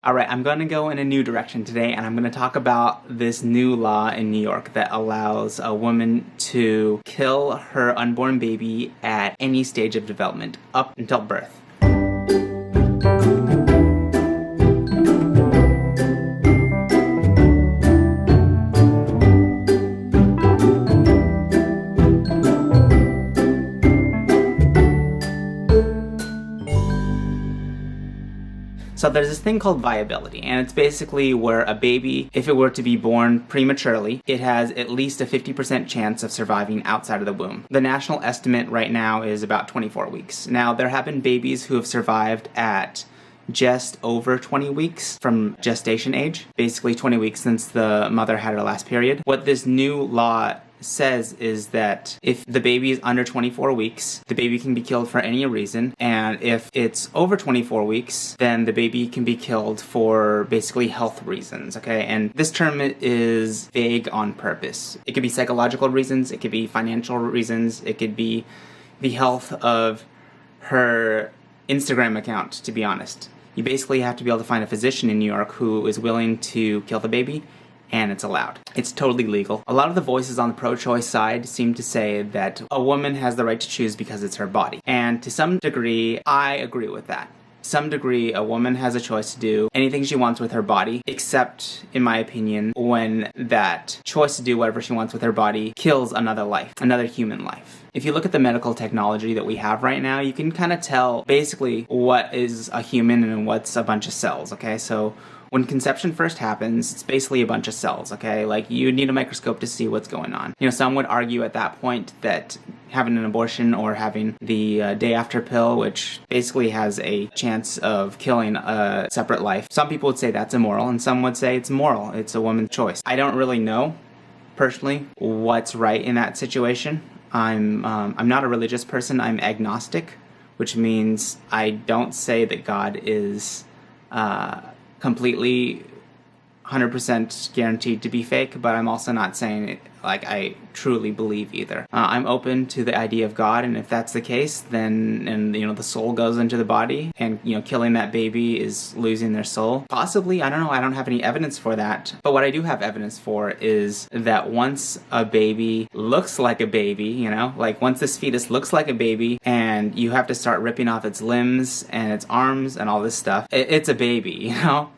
Alright, I'm going to go in a new direction today, and I'm going to talk about this new law in New York that allows a woman to kill her unborn baby at any stage of development, up until birth. So there's this thing called viability, and it's basically where a baby, if it were to be born prematurely, it has at least a 50% chance of surviving outside of the womb. The national estimate right now is about 24 weeks. Now, there have been babies who have survived at just over 20 weeks from gestation age, basically 20 weeks since the mother had her last period. What this new law says is that if the baby is under 24 weeks, the baby can be killed for any reason, and if it's over 24 weeks, then the baby can be killed for basically health reasons, okay? And this term is vague on purpose. It could be psychological reasons, it could be financial reasons, it could be the health of her Instagram account, to be honest. You basically have to be able to find a physician in New York who is willing to kill the baby, and it's allowed. It's totally legal. A lot of the voices on the pro-choice side seem to say that a woman has the right to choose because it's her body. And to some degree, I agree with that. To some degree, a woman has a choice to do anything she wants with her body, except, in my opinion, when that choice to do whatever she wants with her body kills another life, another human life. If you look at the medical technology that we have right now, you can kind of tell basically what is a human and what's a bunch of cells, okay? So when conception first happens, it's basically a bunch of cells, okay? Like, you need a microscope to see what's going on. You know, some would argue at that point that having an abortion or having the day after pill, which basically has a chance of killing a separate life, some people would say that's immoral, and some would say it's moral. It's a woman's choice. I don't really know, personally, what's right in that situation. I'm not a religious person. I'm agnostic, which means I don't say that God is completely 100% guaranteed to be fake, but I'm also not saying it like I truly believe either. I'm open to the idea of God, and if that's the case, then, and you know, the soul goes into the body, and you know, killing that baby is losing their soul. Possibly, I don't know, I don't have any evidence for that, but what I do have evidence for is that once a baby looks like a baby, you know, like once this fetus looks like a baby, and you have to start ripping off its limbs and its arms and all this stuff, it's a baby, you know?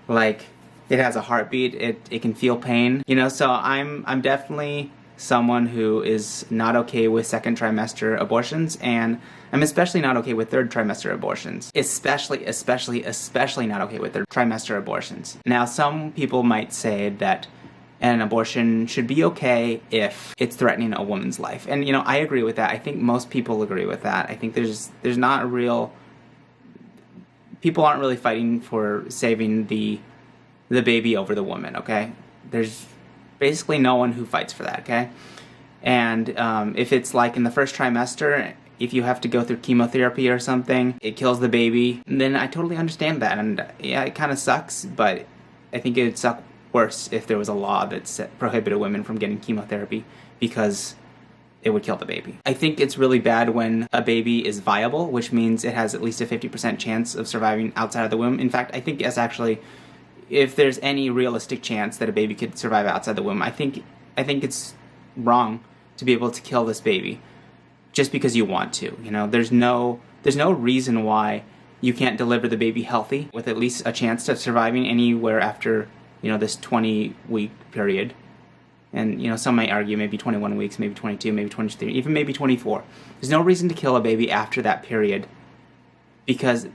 Like, it has a heartbeat, it can feel pain, you know, so I'm definitely someone who is not okay with second trimester abortions, and I'm especially not okay with third trimester abortions. Especially not okay with third trimester abortions. Now, some people might say that an abortion should be okay if it's threatening a woman's life. And, you know, I agree with that. I think most people agree with that. I think there's not a real... People aren't really fighting for saving the baby over the woman, okay? There's basically no one who fights for that, okay? And if it's like in the first trimester, if you have to go through chemotherapy or something, it kills the baby, then I totally understand that. And yeah, it kind of sucks, but I think it would suck worse if there was a law that prohibited women from getting chemotherapy because it would kill the baby. I think it's really bad when a baby is viable, which means it has at least a 50% chance of surviving outside of the womb. In fact, I think it's actually, if there's any realistic chance that a baby could survive outside the womb, I think it's wrong to be able to kill this baby just because you want to. You know, there's no reason why you can't deliver the baby healthy with at least a chance of surviving anywhere after, you know, this 20-week period. And, you know, some might argue maybe 21 weeks, maybe 22, maybe 23, even maybe 24. There's no reason to kill a baby after that period because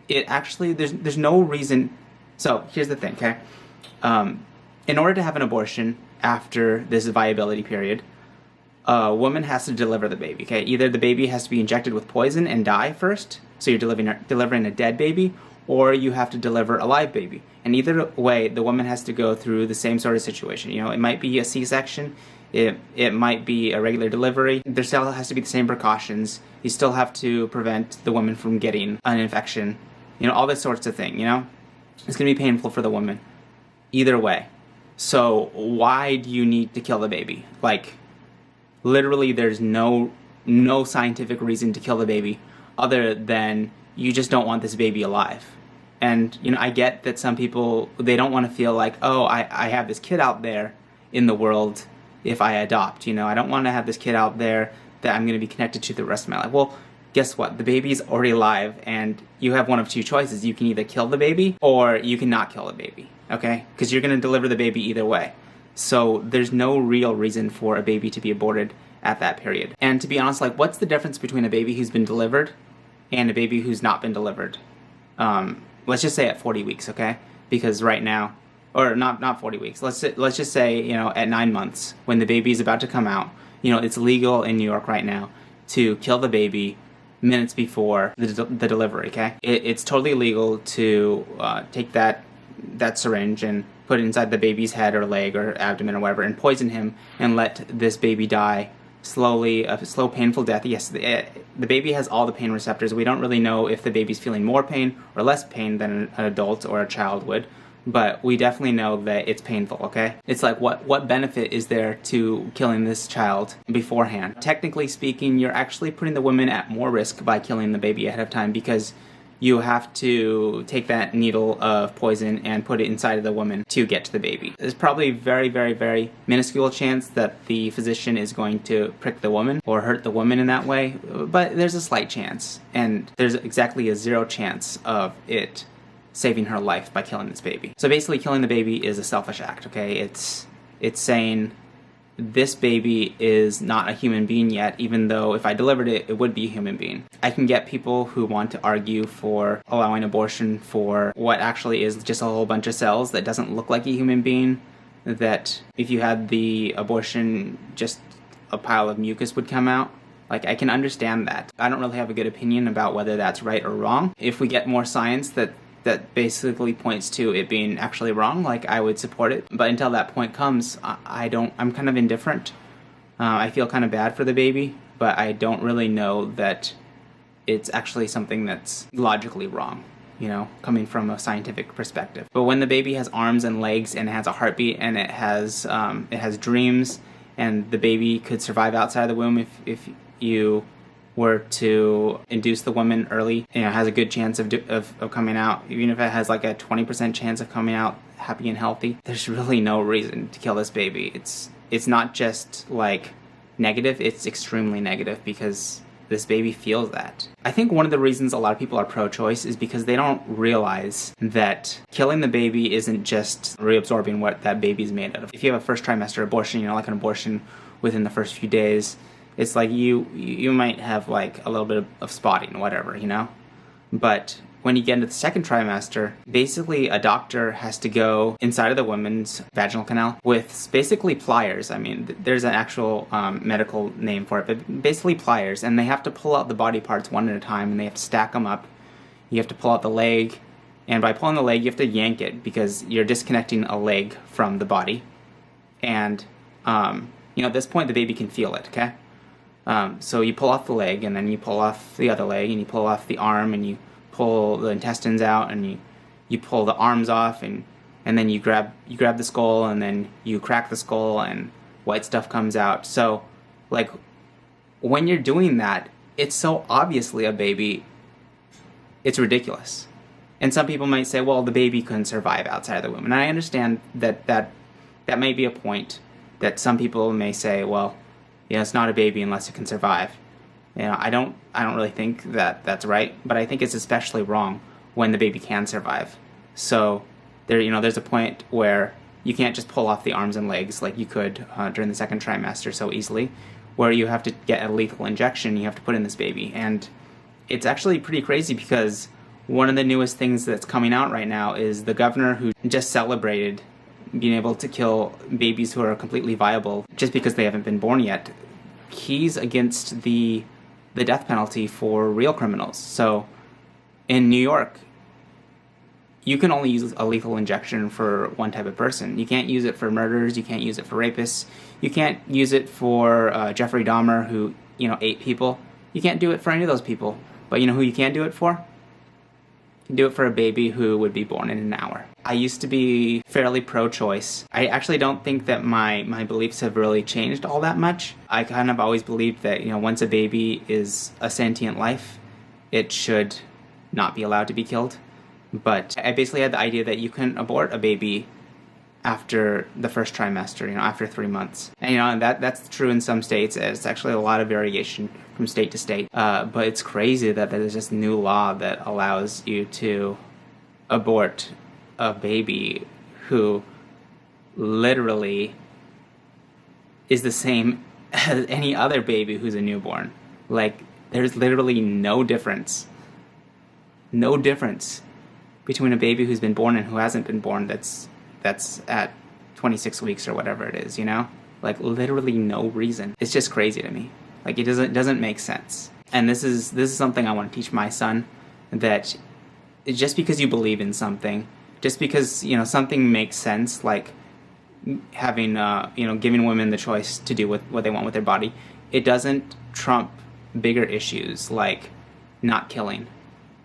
it actually, there's no reason. So here's the thing, okay? In order to have an abortion after this viability period, a woman has to deliver the baby, okay? Either the baby has to be injected with poison and die first, so you're delivering a dead baby, or you have to deliver a live baby. And either way, the woman has to go through the same sort of situation. You know, it might be a C-section, it might be a regular delivery. There still has to be the same precautions. You still have to prevent the woman from getting an infection. You know, all this sorts of thing, you know? It's going to be painful for the woman. Either way. So why do you need to kill the baby? Like, literally there's no scientific reason to kill the baby other than you just don't want this baby alive. And, I get that some people, they don't want to feel like, oh, I have this kid out there in the world if I adopt, I don't want to have this kid out there that I'm going to be connected to the rest of my life. Well, guess what? The baby's already alive, and you have one of two choices. You can either kill the baby, or you can not kill the baby, okay? Because you're going to deliver the baby either way. So there's no real reason for a baby to be aborted at that period. And to be honest, like, what's the difference between a baby who's been delivered and a baby who's not been delivered? Let's just say at 40 weeks, okay? Because right now, or not 40 weeks, let's just say, at 9 months, when the baby's about to come out, it's legal in New York right now to kill the baby minutes before the delivery, okay? It's totally legal to take that syringe and put it inside the baby's head or leg or abdomen or whatever and poison him and let this baby die slowly, a slow, painful death. Yes, the baby has all the pain receptors. We don't really know if the baby's feeling more pain or less pain than an adult or a child would, but we definitely know that it's painful, okay? It's like, what benefit is there to killing this child beforehand? Technically speaking, you're actually putting the woman at more risk by killing the baby ahead of time, because you have to take that needle of poison and put it inside of the woman to get to the baby. There's probably a very, very, very minuscule chance that the physician is going to prick the woman or hurt the woman in that way, but there's a slight chance, and there's exactly a 0 chance of it saving her life by killing this baby. So basically, killing the baby is a selfish act, okay? It's saying, this baby is not a human being yet, even though if I delivered it, it would be a human being. I can get people who want to argue for allowing abortion for what actually is just a whole bunch of cells that doesn't look like a human being, that if you had the abortion, just a pile of mucus would come out. Like, I can understand that. I don't really have a good opinion about whether that's right or wrong. If we get more science that basically points to it being actually wrong, like, I would support it. But until that point comes, I'm kind of indifferent. I feel kind of bad for the baby, but I don't really know that it's actually something that's logically wrong, coming from a scientific perspective. But when the baby has arms and legs and it has a heartbeat and it has dreams, and the baby could survive outside the womb if you were to induce the woman early, has a good chance of coming out, even if it has like a 20% chance of coming out happy and healthy, there's really no reason to kill this baby. It's not just like negative, it's extremely negative, because this baby feels that. I think one of the reasons a lot of people are pro-choice is because they don't realize that killing the baby isn't just reabsorbing what that baby's made out of. If you have a first trimester abortion, like an abortion within the first few days, it's like you might have like a little bit of spotting, whatever, But when you get into the second trimester, basically a doctor has to go inside of the woman's vaginal canal with basically pliers. I mean, there's an actual medical name for it, but basically pliers. And they have to pull out the body parts one at a time, and they have to stack them up. You have to pull out the leg, and by pulling the leg, you have to yank it, because you're disconnecting a leg from the body. And, at this point, the baby can feel it, okay? So you pull off the leg, and then you pull off the other leg, and you pull off the arm, and you pull the intestines out, and you pull the arms off, and then you grab the skull, and then you crack the skull, and white stuff comes out. So, like, when you're doing that, it's so obviously a baby, it's ridiculous. And some people might say, well, the baby couldn't survive outside of the womb. And I understand that may be a point that some people may say, well, it's not a baby unless it can survive. I don't really think that that's right, but I think it's especially wrong when the baby can survive. So there's a point where you can't just pull off the arms and legs like you could during the second trimester so easily, where you have to get a lethal injection you have to put in this baby. And it's actually pretty crazy, because one of the newest things that's coming out right now is the governor who just celebrated being able to kill babies who are completely viable just because they haven't been born yet. He's against the death penalty for real criminals. So in New York, you can only use a lethal injection for one type of person. You can't use it for murderers, you can't use it for rapists, you can't use it for Jeffrey Dahmer, who ate people. You can't do it for any of those people. But who you can do it for? You can do it for a baby who would be born in an hour. I used to be fairly pro-choice. I actually don't think that my beliefs have really changed all that much. I kind of always believed that, once a baby is a sentient life, it should not be allowed to be killed. But I basically had the idea that you couldn't abort a baby after the first trimester, after 3 months. And, that's true in some states. It's actually a lot of variation from state to state. But it's crazy that there's this new law that allows you to abort a baby who literally is the same as any other baby who's a newborn. Like, there's literally no difference between a baby who's been born and who hasn't been born that's at 26 weeks or whatever it is, Like, literally no reason. It's just crazy to me. Like, it doesn't make sense. And this is something I want to teach my son, that just because you believe in something, just because, something makes sense, like having, giving women the choice to do what they want with their body, it doesn't trump bigger issues like not killing,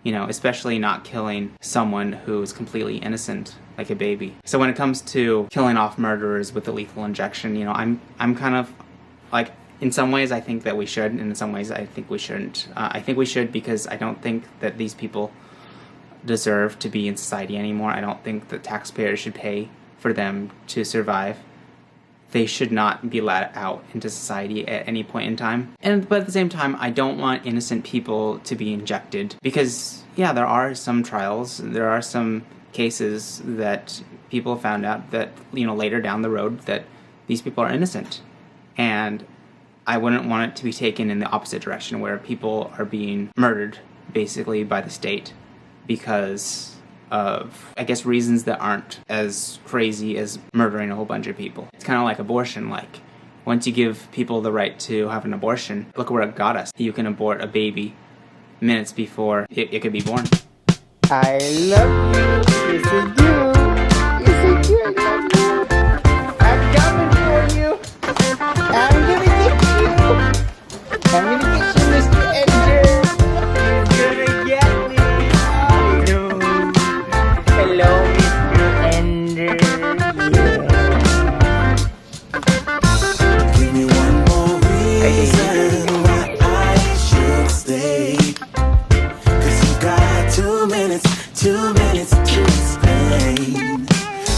especially not killing someone who is completely innocent, like a baby. So when it comes to killing off murderers with a lethal injection, I'm kind of like, in some ways I think that we should, and in some ways I think we shouldn't. I think we should because I don't think that these people deserve to be in society anymore. I don't think that taxpayers should pay for them to survive. They should not be let out into society at any point in time. But at the same time, I don't want innocent people to be injected, because there are some trials, there are some cases that people found out that, later down the road, that these people are innocent. And I wouldn't want it to be taken in the opposite direction, where people are being murdered, basically, by the state because of, I guess, reasons that aren't as crazy as murdering a whole bunch of people. It's kind of like abortion. Like, once you give people the right to have an abortion, look where it got us. You can abort a baby minutes before it could be born. I love you. Yes, I do. Yes, I do. I love you. I'm coming for you. I'm gonna get you. I'm gonna get you, Mr. Ender. You're gonna get me. Oh, no. Hello, Mr. Ender. Yeah. Give me one more reason why I should stay. 'Cause you got 2 minutes to explain.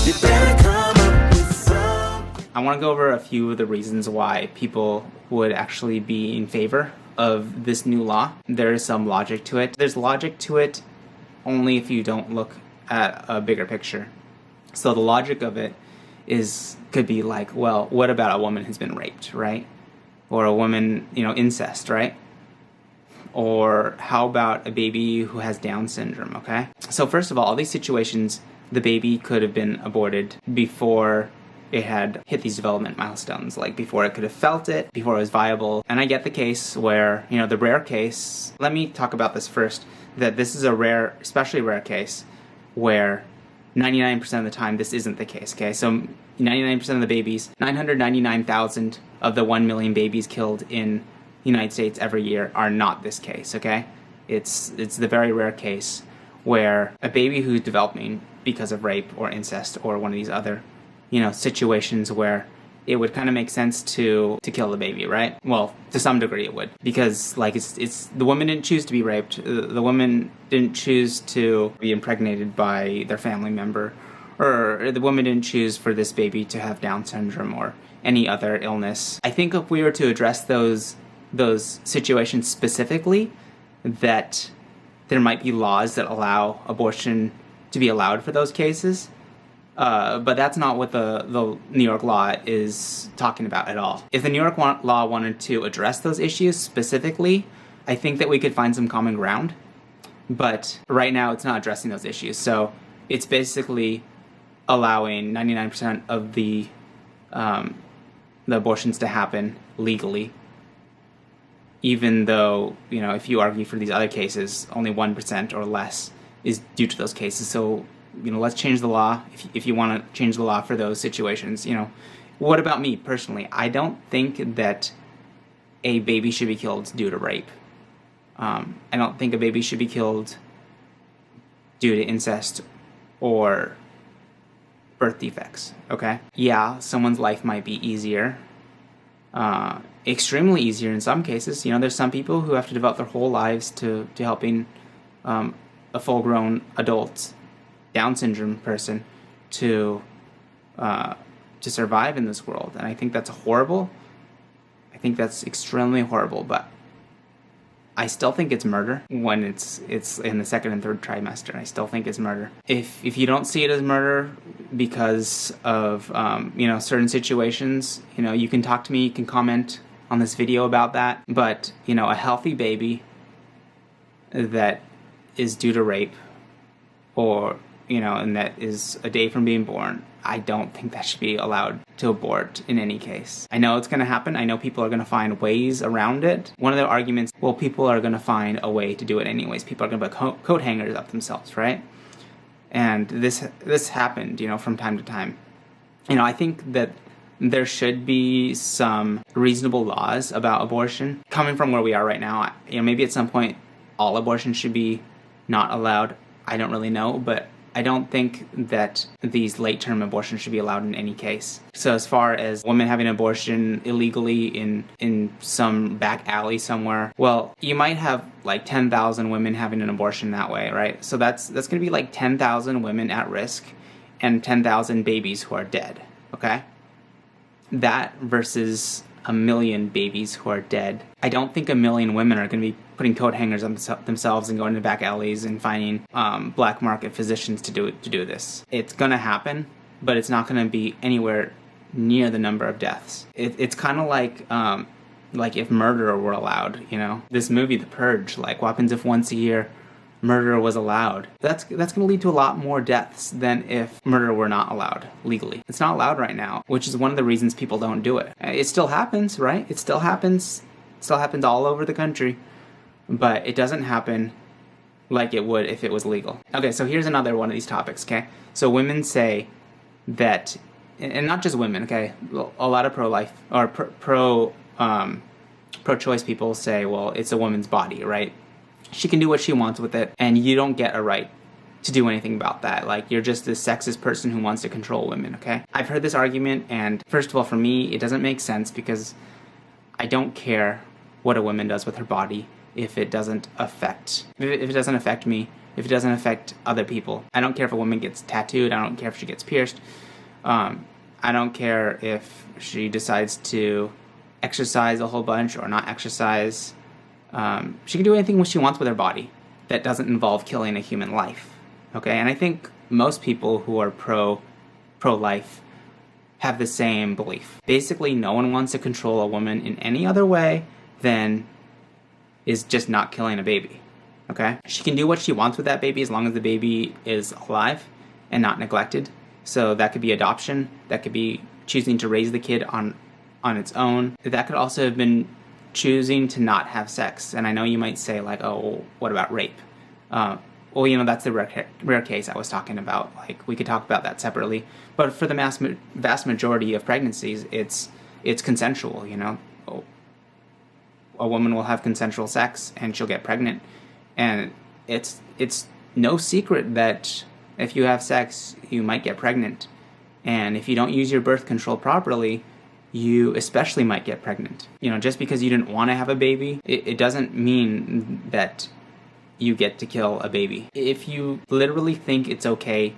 You better come up with some. I want to go over a few of the reasons why people would actually be in favor of this new law. There's some logic to it. There's logic to it only if you don't look at a bigger picture. So the logic of it could be like, well, what about a woman who's been raped, right? Or a woman, incest, right? Or how about a baby who has Down syndrome, okay? So first of all these situations, the baby could have been aborted before it had hit these development milestones, like before it could have felt it, before it was viable. And I get the case where, the rare case, let me talk about this first, that this is a rare, especially rare case where 99% of the time this isn't the case, okay? So 99% of the babies, 999,000 of the 1 million babies killed in the United States every year are not this case, okay? It's the very rare case where a baby who's developing because of rape or incest or one of these other, situations where it would kind of make sense to kill the baby, right? Well, to some degree it would, because like it's the woman didn't choose to be raped. The woman didn't choose to be impregnated by their family member, or the woman didn't choose for this baby to have Down syndrome or any other illness. I think if we were to address those situations specifically, that there might be laws that allow abortion to be allowed for those cases. But that's not what the New York law is talking about at all. If the New York law wanted to address those issues specifically, I think that we could find some common ground. But right now it's not addressing those issues. So it's basically allowing 99% of the abortions to happen legally, even though, if you argue for these other cases, only 1% or less is due to those cases. So let's change the law if you want to change the law for those situations. What about me personally? I don't think that a baby should be killed due to rape. I don't think a baby should be killed due to incest or birth defects, okay? Yeah, someone's life might be easier, extremely easier in some cases. There's some people who have to devote their whole lives to helping a full-grown adult Down syndrome person to survive in this world. And I think that's horrible. I think that's extremely horrible, but I still think it's murder when it's in the second and third trimester. I still think it's murder. If you don't see it as murder because of certain situations, you can talk to me, you can comment on this video about that. But a healthy baby that is due to rape, or and that is a day from being born, I don't think that should be allowed to abort in any case. I know it's going to happen. I know people are going to find ways around it. One of the arguments, well, people are going to find a way to do it anyways. People are going to put coat hangers up themselves, right? And this happened, from time to time. I think that there should be some reasonable laws about abortion. Coming from where we are right now, maybe at some point all abortion should be not allowed. I don't really know, but I don't think that these late-term abortions should be allowed in any case. So as far as women having an abortion illegally in some back alley somewhere, well, you might have like 10,000 women having an abortion that way, right? So that's going to be like 10,000 women at risk and 10,000 babies who are dead, okay? That versus 1 million babies who are dead. I don't think 1 million women are going to be putting coat hangers on themselves and going to back alleys and finding black market physicians to do this. It's going to happen, but it's not going to be anywhere near the number of deaths. It's kind of like if murder were allowed, This movie, The Purge, like what happens if once a year murder was allowed? That's going to lead to a lot more deaths than if murder were not allowed legally. It's not allowed right now, which is one of the reasons people don't do it. It still happens, right? It still happens. It still happens all over the country. But it doesn't happen like it would if it was legal. Okay, so here's another one of these topics, okay? So women say that, and not just women, okay? A lot of pro-life, or pro-choice people say, well, it's a woman's body, right? She can do what she wants with it, and you don't get a right to do anything about that. Like, you're just this sexist person who wants to control women, okay? I've heard this argument, and first of all, for me, it doesn't make sense because I don't care what a woman does with her body if it doesn't affect me, if it doesn't affect other people. I don't care if a woman gets tattooed. I don't care if she gets pierced. I don't care if she decides to exercise a whole bunch or not exercise. She can do anything she wants with her body that doesn't involve killing a human life. Okay, and I think most people who are pro-life have the same belief. Basically, no one wants to control a woman in any other way than is just not killing a baby, okay? She can do what she wants with that baby as long as the baby is alive and not neglected. So that could be adoption, that could be choosing to raise the kid on its own. That could also have been choosing to not have sex. And I know you might say like, oh, well, what about rape? Well, that's the rare case I was talking about. Like, we could talk about that separately. But for the vast majority of pregnancies, it's consensual, A woman will have consensual sex and she'll get pregnant. And it's no secret that if you have sex, you might get pregnant. And if you don't use your birth control properly, you especially might get pregnant. Just because you didn't want to have a baby, it doesn't mean that you get to kill a baby. If you literally think it's okay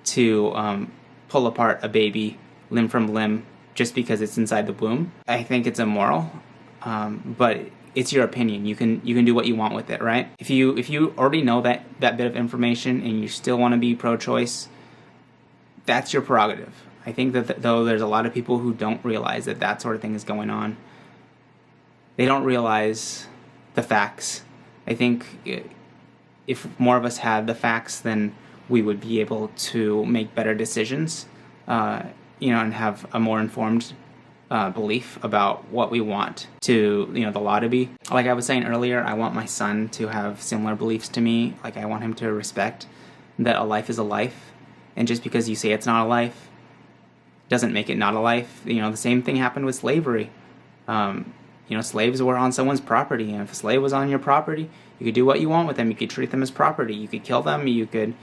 to pull apart a baby limb from limb just because it's inside the womb, I think it's immoral. But it's your opinion. You can do what you want with it, right? If you already know that bit of information and you still want to be pro-choice, that's your prerogative. I think that though there's a lot of people who don't realize that sort of thing is going on. They don't realize the facts. I think if more of us had the facts, then we would be able to make better decisions, and have a more informed belief about what we want to, the law to be. Like I was saying earlier, I want my son to have similar beliefs to me. Like, I want him to respect that a life is a life, and just because you say it's not a life doesn't make it not a life. The same thing happened with slavery. Slaves were on someone's property, and if a slave was on your property, you could do what you want with them. You could treat them as property. You could kill them. You could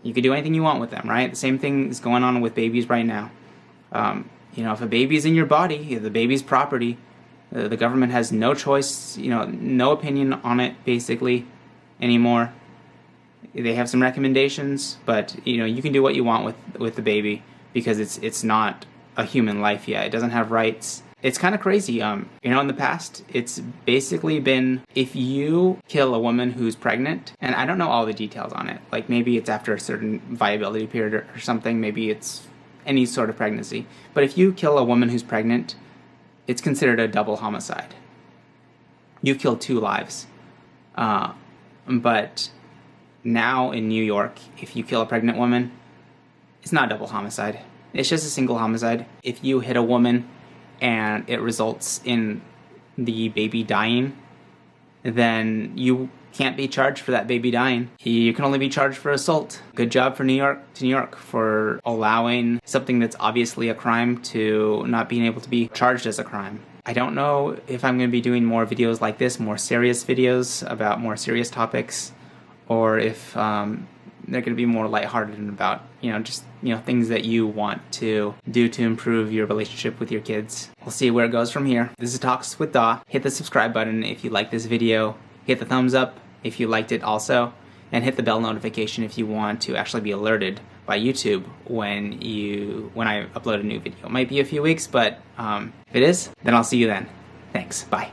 do anything you want with them, right? The same thing is going on with babies right now. If a baby is in your body, the baby's property, the government has no choice, no opinion on it, basically, anymore. They have some recommendations, but you can do what you want with the baby because it's not a human life yet. It doesn't have rights. It's kind of crazy. In the past, it's basically been if you kill a woman who's pregnant, and I don't know all the details on it. Like maybe it's after a certain viability period or something. Maybe it's any sort of pregnancy. But if you kill a woman who's pregnant, it's considered a double homicide. You've killed 2 lives. But now in New York, if you kill a pregnant woman, it's not double homicide. It's just a single homicide. If you hit a woman and it results in the baby dying, then you can't be charged for that baby dying. You can only be charged for assault. Good job for New York for allowing something that's obviously a crime to not being able to be charged as a crime. I don't know if I'm going to be doing more videos like this, more serious videos about more serious topics, or if they're going to be more lighthearted and about, just things that you want to do to improve your relationship with your kids. We'll see where it goes from here. This is Talks with Daw. Hit the subscribe button if you like this video. Hit the thumbs up if you liked it also. And hit the bell notification if you want to actually be alerted by YouTube when I upload a new video. It might be a few weeks, but if it is, then I'll see you then. Thanks. Bye.